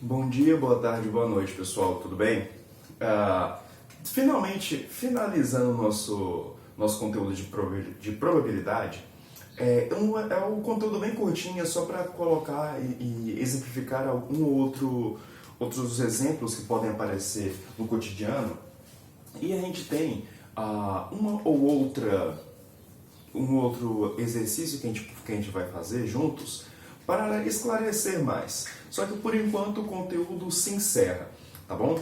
Bom dia, boa tarde, boa noite, pessoal, tudo bem? Finalmente, finalizando o nosso conteúdo de probabilidade, é um conteúdo bem curtinho, só para colocar e exemplificar outros exemplos que podem aparecer no cotidiano. E a gente tem um outro exercício que a gente vai fazer juntos para esclarecer mais. Só que por enquanto o conteúdo se encerra, tá bom?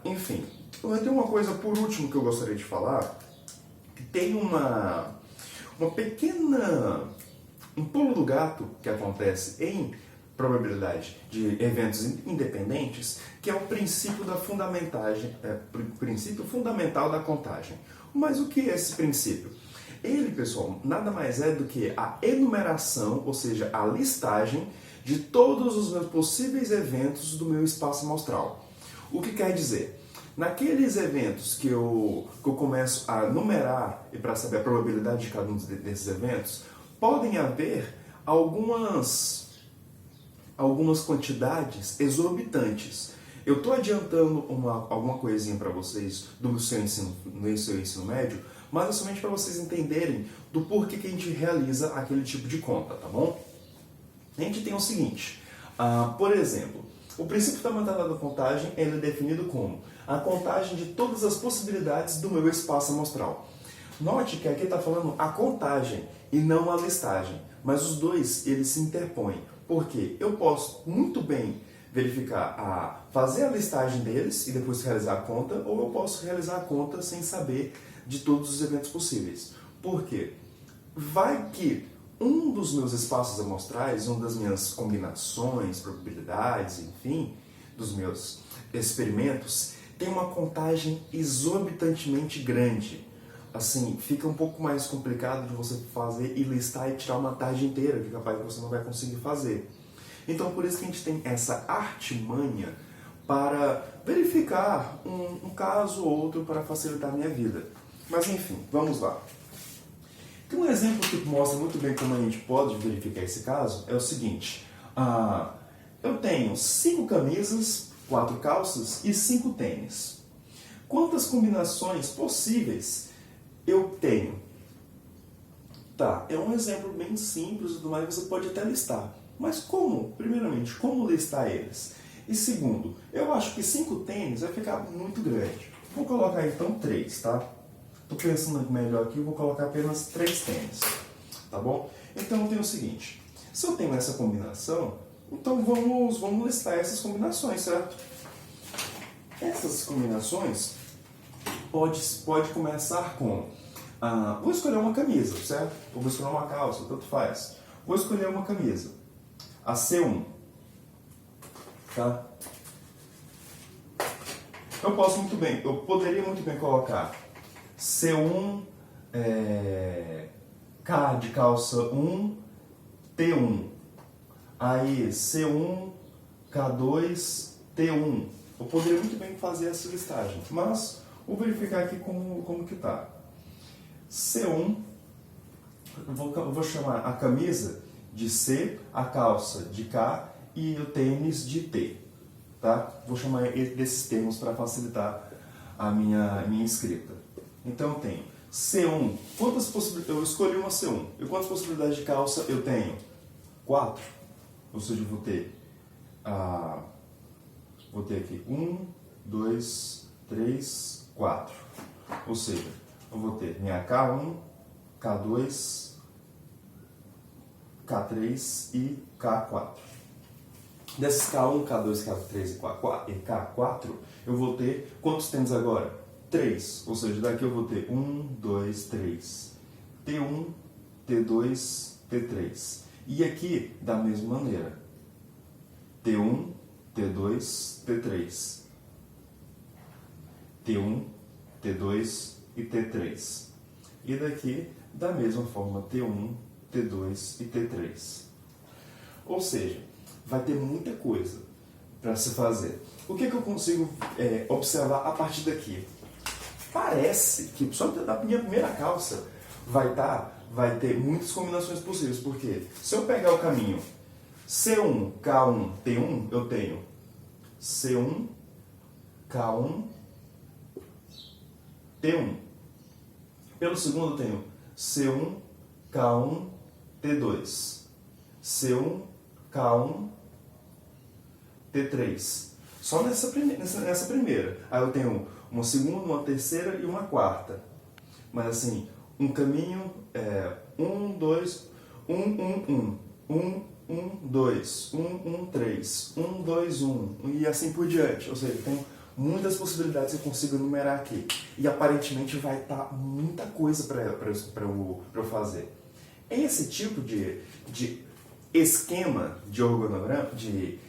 Enfim, tem uma coisa por último que eu gostaria de falar, que tem um pulo do gato que acontece em probabilidade de eventos independentes, que é o princípio princípio fundamental da contagem. Mas o que é esse princípio? Ele, pessoal, nada mais é do que a enumeração, ou seja, a listagem de todos os meus possíveis eventos do meu espaço amostral. O que quer dizer? Naqueles eventos que eu começo a numerar e para saber a probabilidade de cada um desses eventos, podem haver algumas quantidades exorbitantes. Eu estou adiantando alguma coisinha para vocês no seu ensino médio, mas é somente para vocês entenderem do porquê que a gente realiza aquele tipo de conta, tá bom? A gente tem o seguinte, por exemplo, o princípio fundamental da contagem ele é definido como a contagem de todas as possibilidades do meu espaço amostral. Note que aqui está falando a contagem e não a listagem, mas os dois eles se interpõem, porque eu posso muito bem verificar, fazer a listagem deles e depois realizar a conta, ou eu posso realizar a conta sem saber de todos os eventos possíveis. Por quê? Vai que um dos meus espaços amostrais, uma das minhas combinações, probabilidades, enfim, dos meus experimentos, tem uma contagem exorbitantemente grande. Assim, fica um pouco mais complicado de você fazer e listar e tirar uma tarde inteira, que capaz que você não vai conseguir fazer. Então, por isso que a gente tem essa artimanha para verificar um caso ou outro para facilitar a minha vida. Mas enfim, vamos lá. Tem um exemplo que mostra muito bem como a gente pode verificar esse caso, é o seguinte. Eu tenho 5 camisas, 4 calças e 5 tênis. Quantas combinações possíveis eu tenho? Tá, é um exemplo bem simples e tudo mais, você pode até listar. Mas como? Primeiramente, como listar eles? E segundo, eu acho que 5 tênis vai ficar muito grande. Vou colocar então 3, tá? Estou pensando melhor aqui, vou colocar apenas 3 tênis, tá bom? Então eu tenho o seguinte, se eu tenho essa combinação, então vamos listar essas combinações, certo? Essas combinações pode começar com, vou escolher uma camisa, certo? Ou vou escolher uma calça, tanto faz. Vou escolher uma camisa, a C1, tá? Eu poderia muito bem colocar C1, K de calça 1, T1. Aí C1, K2, T1. Eu poderia muito bem fazer essa listagem, mas vou verificar aqui como que tá. C1, eu vou chamar a camisa de C, a calça de K e o tênis de T. Tá? Vou chamar desses termos para facilitar a minha escrita. Então eu tenho C1, eu escolhi uma C1, e quantas possibilidades de calça eu tenho? 4, ou seja, eu vou ter aqui 1, 2, 3, 4, ou seja, eu vou ter minha K1, K2, K3 e K4. Desses K1, K2, K3 e K4, eu vou ter quantos tênis agora? 3, ou seja, daqui eu vou ter 1, 2, 3, T1, T2, T3. E aqui, da mesma maneira, T1, T2, T3, T1, T2 e T3. E daqui, da mesma forma, T1, T2 e T3. Ou seja, vai ter muita coisa para se fazer. O que eu consigo observar a partir daqui? Parece que só da minha primeira calça vai ter muitas combinações possíveis, porque se eu pegar o caminho C1, K1, T1, eu tenho C1, K1, T1. Pelo segundo eu tenho C1, K1, T2. C1, K1, T3. Só nessa primeira. Aí eu tenho uma segunda, uma terceira e uma quarta. Mas assim, um caminho é 1, 2, 1, 1, 1, 1, 1, 2, 1, 1, 3, 1, 2, 1 e assim por diante. Ou seja, eu tenho muitas possibilidades que eu consigo enumerar aqui. E aparentemente vai estar muita coisa para eu fazer. Esse tipo de esquema de organograma, de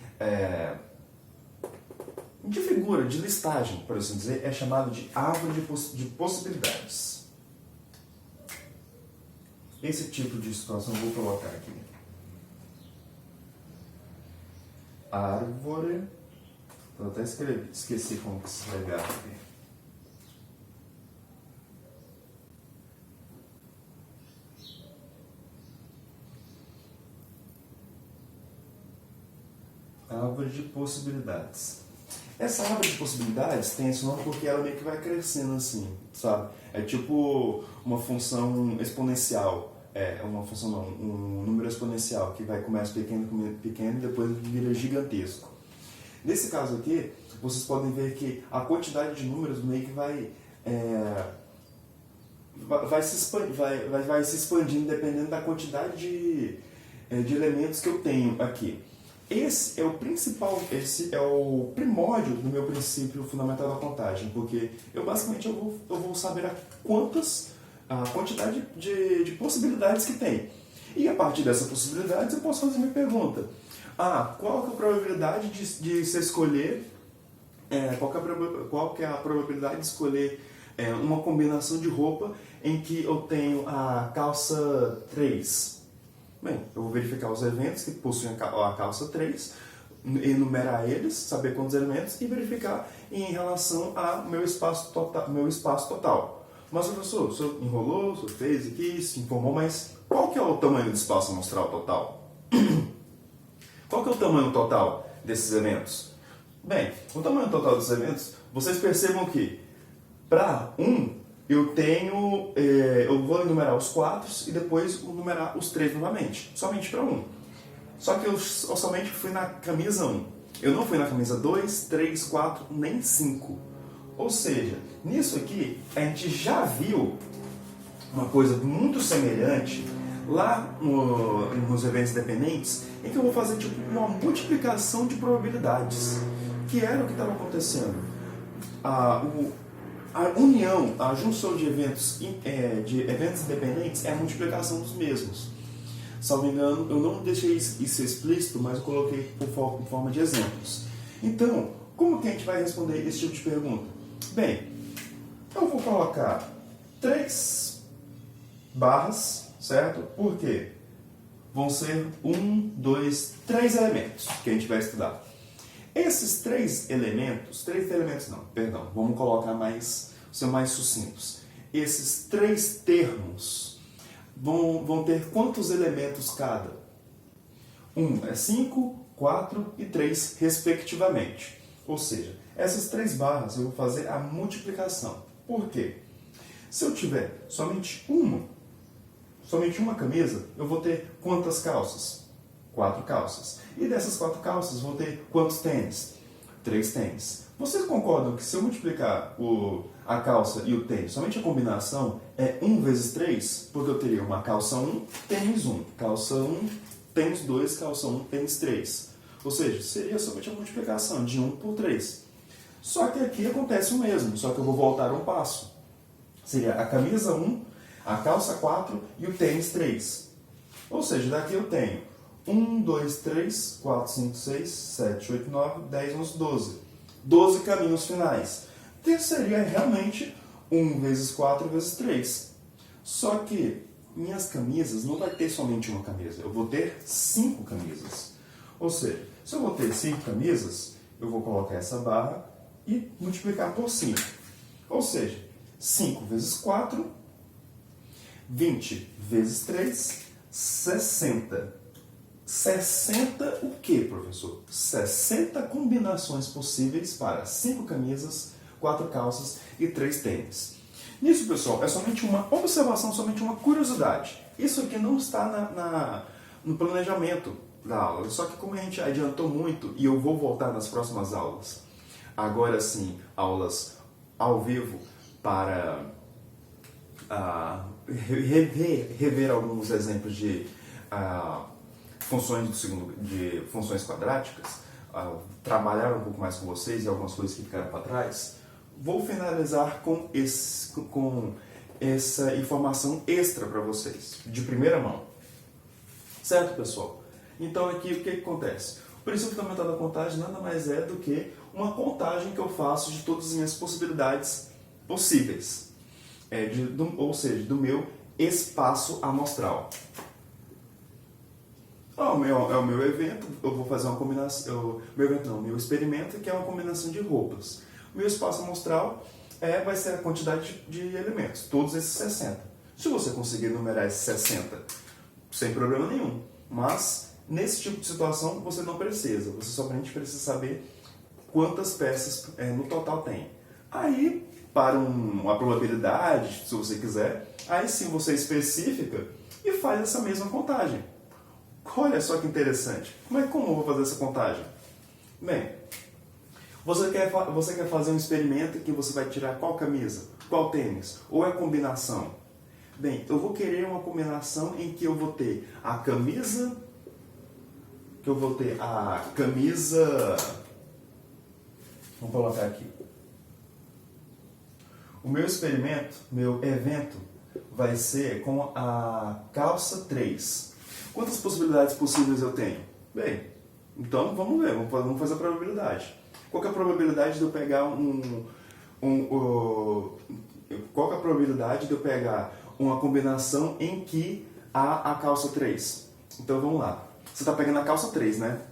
figura, de listagem, por assim dizer, é chamado de árvore de possibilidades. Esse tipo de situação eu vou colocar aqui. Árvore. Eu até esqueci como que se escreve árvore. Árvore de possibilidades. Essa árvore de possibilidades tem esse nome porque ela meio que vai crescendo assim, sabe? É tipo uma função exponencial. Uma função não, um número exponencial que começa pequeno e depois vira gigantesco. Nesse caso aqui, vocês podem ver que a quantidade de números meio que vai se expandindo dependendo da quantidade de elementos que eu tenho aqui. Esse é o primórdio do meu princípio fundamental da contagem, porque eu vou saber a quantidade de possibilidades que tem. E a partir dessas possibilidades eu posso fazer minha pergunta. Qual que é a probabilidade de se escolher, qual que é a probabilidade de escolher uma combinação de roupa em que eu tenho a calça 3? Bem, eu vou verificar os eventos que possuem a calça 3, enumerar eles, saber quantos elementos e verificar em relação ao meu espaço total. Mas, professor, o senhor enrolou, o senhor fez aqui, se informou, mas qual que é o tamanho do espaço amostral total? Qual que é o tamanho total desses eventos? Bem, o tamanho total desses eventos, vocês percebam que para eu vou enumerar os 4 e depois enumerar os 3 novamente, somente para 1. Só que eu somente fui na camisa 1. Eu não fui na camisa 2, 3, 4, nem 5. Ou seja, nisso aqui a gente já viu uma coisa muito semelhante lá nos eventos dependentes, em que eu vou fazer tipo uma multiplicação de probabilidades, que era o que estava acontecendo. A união, a junção de eventos independentes é a multiplicação dos mesmos. Salvo engano, eu não deixei isso explícito, mas eu coloquei por forma de exemplos. Então, como que a gente vai responder esse tipo de pergunta? Bem, eu vou colocar 3 barras, certo? Por quê? Vão ser 3 elementos que a gente vai estudar. Esses 3 elementos não, perdão, vamos colocar ser mais sucintos. Esses 3 termos vão ter quantos elementos cada? 5, 4 e 3, respectivamente. Ou seja, essas 3 barras eu vou fazer a multiplicação. Por quê? Se eu tiver somente uma camisa, eu vou ter quantas calças? 4 calças. E dessas 4 calças, vou ter quantos tênis? 3 tênis. Vocês concordam que se eu multiplicar a calça e o tênis, somente a combinação é 1 vezes 3? Porque eu teria uma calça 1, tênis 1. Calça 1, tênis 2, calça 1, tênis 3. Ou seja, seria somente a multiplicação de 1 por 3. Só que aqui acontece o mesmo, só que eu vou voltar um passo. Seria a camisa 1, a calça 4 e o tênis 3. Ou seja, daqui eu tenho 1, 2, 3, 4, 5, 6, 7, 8, 9, 10, 11, 12. 12 caminhos finais. Que seria realmente 1 vezes 4 vezes 3. Só que minhas camisas não vai ter somente uma camisa. Eu vou ter 5 camisas. Ou seja, se eu vou ter 5 camisas, eu vou colocar essa barra e multiplicar por 5. Ou seja, 5 vezes 4, 20 vezes 3, 60. 60 o quê, professor? 60 combinações possíveis para 5 camisas, 4 calças e 3 tênis. Nisso, pessoal, é somente uma observação, somente uma curiosidade. Isso aqui não está no planejamento da aula, só que como a gente adiantou muito e eu vou voltar nas próximas aulas, agora sim, aulas ao vivo para rever alguns exemplos de funções quadráticas, trabalhar um pouco mais com vocês e algumas coisas que ficaram para trás, vou finalizar com essa informação extra para vocês, de primeira mão. Certo, pessoal? Então aqui o que acontece? O princípio fundamental da contagem nada mais é do que uma contagem que eu faço de todas as minhas possibilidades possíveis. Ou seja, do meu espaço amostral. É o meu evento, eu vou fazer uma combinação, meu experimento, que é uma combinação de roupas. O meu espaço amostral vai ser a quantidade de elementos, todos esses 60. Se você conseguir numerar esses 60, sem problema nenhum. Mas, nesse tipo de situação, você não precisa. Você somente precisa saber quantas peças no total tem. Aí, para uma probabilidade, se você quiser, aí sim você especifica e faz essa mesma contagem. Olha só que interessante. Como eu vou fazer essa contagem? Bem, você quer fazer um experimento em que você vai tirar qual camisa, qual tênis, ou é combinação? Bem, eu vou querer uma combinação em que eu vou ter a camisa, vamos colocar aqui. O meu experimento, meu evento, vai ser com a calça 3. Quantas possibilidades possíveis eu tenho? Bem, então vamos ver, vamos fazer a probabilidade. Qual que é a probabilidade de eu pegar qual que é a probabilidade de eu pegar uma combinação em que há a calça 3? Então vamos lá. Você está pegando a calça 3, né?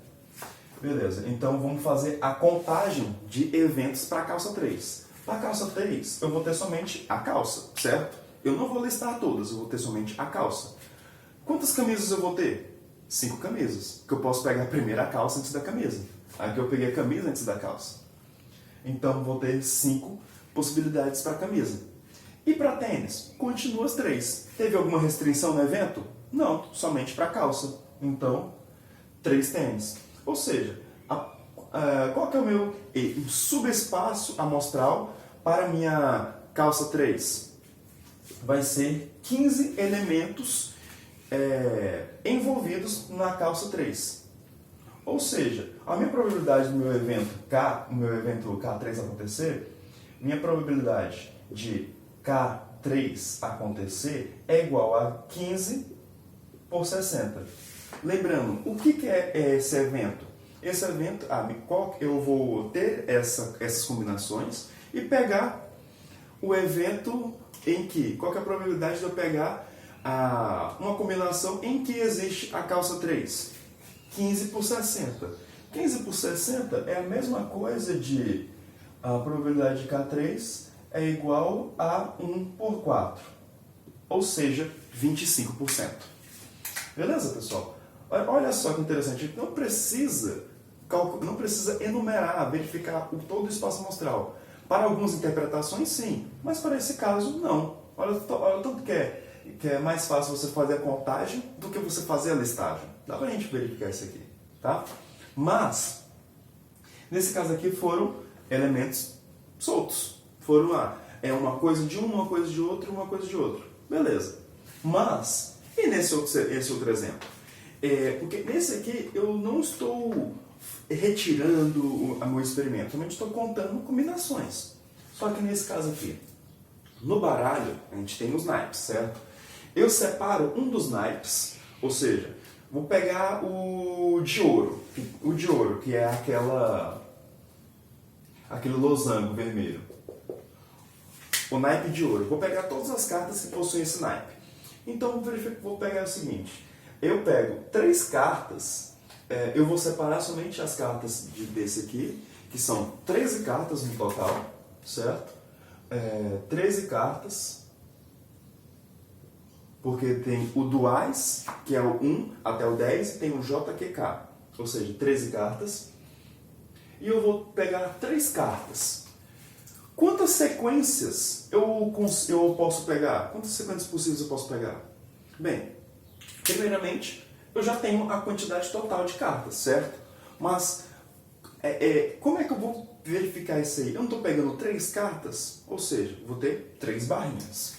Beleza, então vamos fazer a contagem de eventos para a calça 3. Para a calça 3, eu vou ter somente a calça, certo? Eu não vou listar todas, eu vou ter somente a calça. Quantas camisas eu vou ter? 5 camisas, que eu posso pegar primeiro a calça antes da camisa. Aqui eu peguei a camisa antes da calça. Então vou ter 5 possibilidades para a camisa. E para tênis? Continua as 3. Teve alguma restrição no evento? Não, somente para a calça. Então, 3 tênis. Ou seja, qual que é o meu subespaço amostral para a minha calça 3? Vai ser 15 elementos envolvidos na calça 3. Ou seja, a minha probabilidade do meu evento K3 acontecer, minha probabilidade de K3 acontecer é igual a 15 por 60. Lembrando, o que é esse evento? Esse evento, eu vou ter essas combinações e pegar o evento em que, qual que é a probabilidade de eu pegar uma combinação em que existe a calça 3? 15 por 60. 15 por 60 é a mesma coisa de a probabilidade de K3 é igual a 1 por 4. Ou seja, 25%. Beleza, pessoal? Olha só que interessante. A gente não precisa enumerar, verificar todo o espaço amostral. Para algumas interpretações, sim. Mas para esse caso, não. Olha tanto que é mais fácil você fazer a contagem do que você fazer a listagem. Dá pra gente verificar isso aqui, tá? Mas, nesse caso aqui foram elementos soltos. Foram uma coisa de uma coisa de outro, uma coisa de outro. Beleza. Mas, e esse outro exemplo? Porque nesse aqui eu não estou retirando o meu experimento, somente estou contando combinações. Só que nesse caso aqui, no baralho, a gente tem os naipes, certo? Eu separo um dos naipes, ou seja, vou pegar o de ouro, que é aquele losango vermelho. O naipe de ouro. Vou pegar todas as cartas que possuem esse naipe. Então vou pegar o seguinte, eu pego 3 cartas, eu vou separar somente as cartas desse aqui, que são 13 cartas no total, certo? 13 cartas. porque tem o duais, que é o 1 até o 10, e tem o JQK, ou seja, 13 cartas. E eu vou pegar 3 cartas. Quantas sequências eu posso pegar? Quantas sequências possíveis eu posso pegar? Bem, primeiramente, eu já tenho a quantidade total de cartas, certo? Mas, como é que eu vou verificar isso aí? Eu não estou pegando 3 cartas, ou seja, vou ter 3 barrinhas.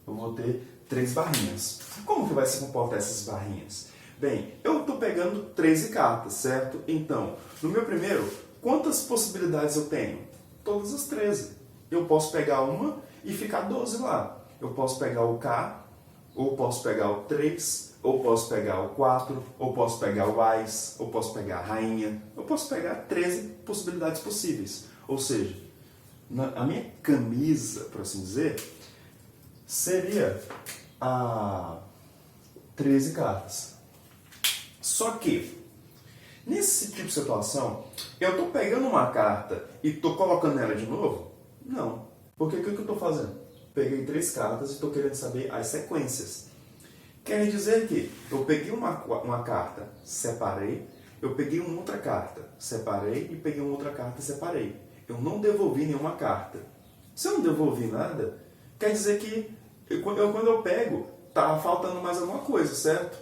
Eu vou ter 3 barrinhas. Como que vai se comportar essas barrinhas? Bem, eu estou pegando 13 cartas, certo? Então, no meu primeiro, quantas possibilidades eu tenho? Todas as 13. Eu posso pegar uma e ficar 12 lá. Eu posso pegar o K, ou posso pegar o 3, ou posso pegar o 4, ou posso pegar o Ás, ou posso pegar a Rainha. Eu posso pegar 13 possibilidades possíveis. Ou seja, a minha camisa, por assim dizer, seria a 13 cartas. Só que, nesse tipo de situação, eu estou pegando uma carta e estou colocando ela de novo? Não. Porque o que eu estou fazendo? Peguei 3 cartas e estou querendo saber as sequências. Quer dizer que eu peguei uma carta, separei, eu peguei uma outra carta, separei e peguei uma outra carta e separei. Eu não devolvi nenhuma carta. Se eu não devolvi nada, quer dizer que quando eu pego, está faltando mais alguma coisa, certo?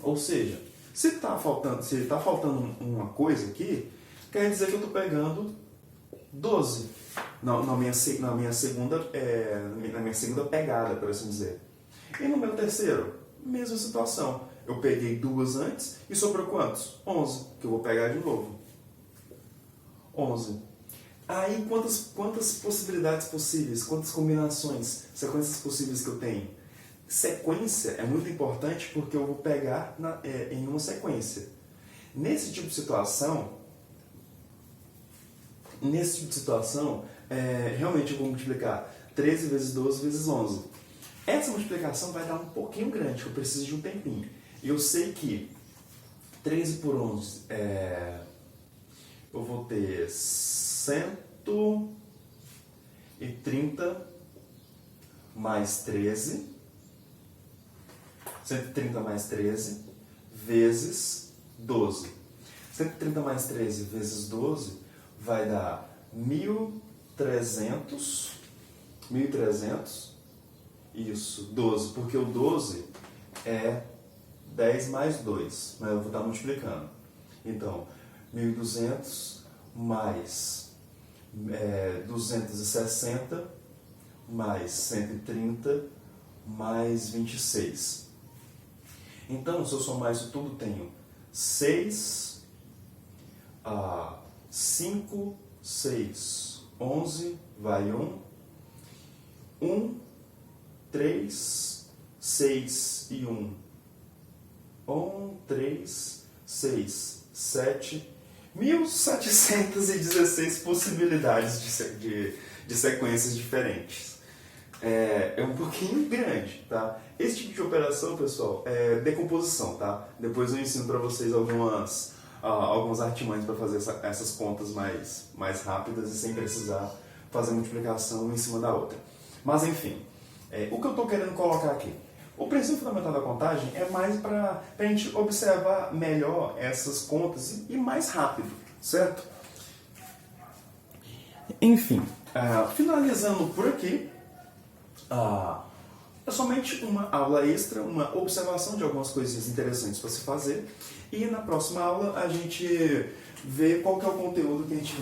Ou seja, se está faltando uma coisa aqui, quer dizer que eu estou pegando 12 na minha segunda pegada, por assim dizer. E no meu terceiro, mesma situação. Eu peguei 2 antes e sobrou quantos? 11, que eu vou pegar de novo. 11. Aí, quantas possibilidades possíveis, quantas combinações, sequências possíveis que eu tenho? Sequência é muito importante porque eu vou pegar em uma sequência. Nesse tipo de situação, realmente eu vou multiplicar 13 vezes 12 vezes 11. Essa multiplicação vai dar um pouquinho grande, que eu preciso de um tempinho. E eu sei que 13 por 11 eu vou ter 130 mais 13. 130 mais 13 vezes 12. 130 mais 13 vezes 12 vai dar 1.300. 1.300. Isso, 12. Porque o 12 é 10 mais 2. Mas eu vou estar multiplicando. Então, 1.200 mais 260 mais 130 mais 26. Então, se eu somar isso tudo, tenho 6, 5, 6, 11, vai 1, 3, 6 e 1. 3, 6, 7, 1.716 possibilidades de sequências diferentes. É um pouquinho grande, tá? Esse tipo de operação, pessoal, é decomposição, tá? Depois eu ensino para vocês algumas artimanhas para fazer essas contas mais rápidas e sem precisar fazer multiplicação em cima da outra. Mas enfim, o que eu estou querendo colocar aqui? O princípio fundamental da contagem é mais para a gente observar melhor essas contas e mais rápido, certo? Enfim, finalizando por aqui, é somente uma aula extra, uma observação de algumas coisinhas interessantes para se fazer. E na próxima aula a gente vê qual que é o conteúdo que a gente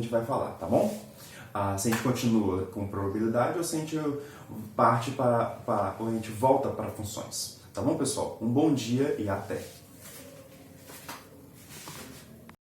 vai falar, tá bom? Se a gente continua com probabilidade ou se a gente ou a gente volta para funções. Tá bom, pessoal? Um bom dia e até!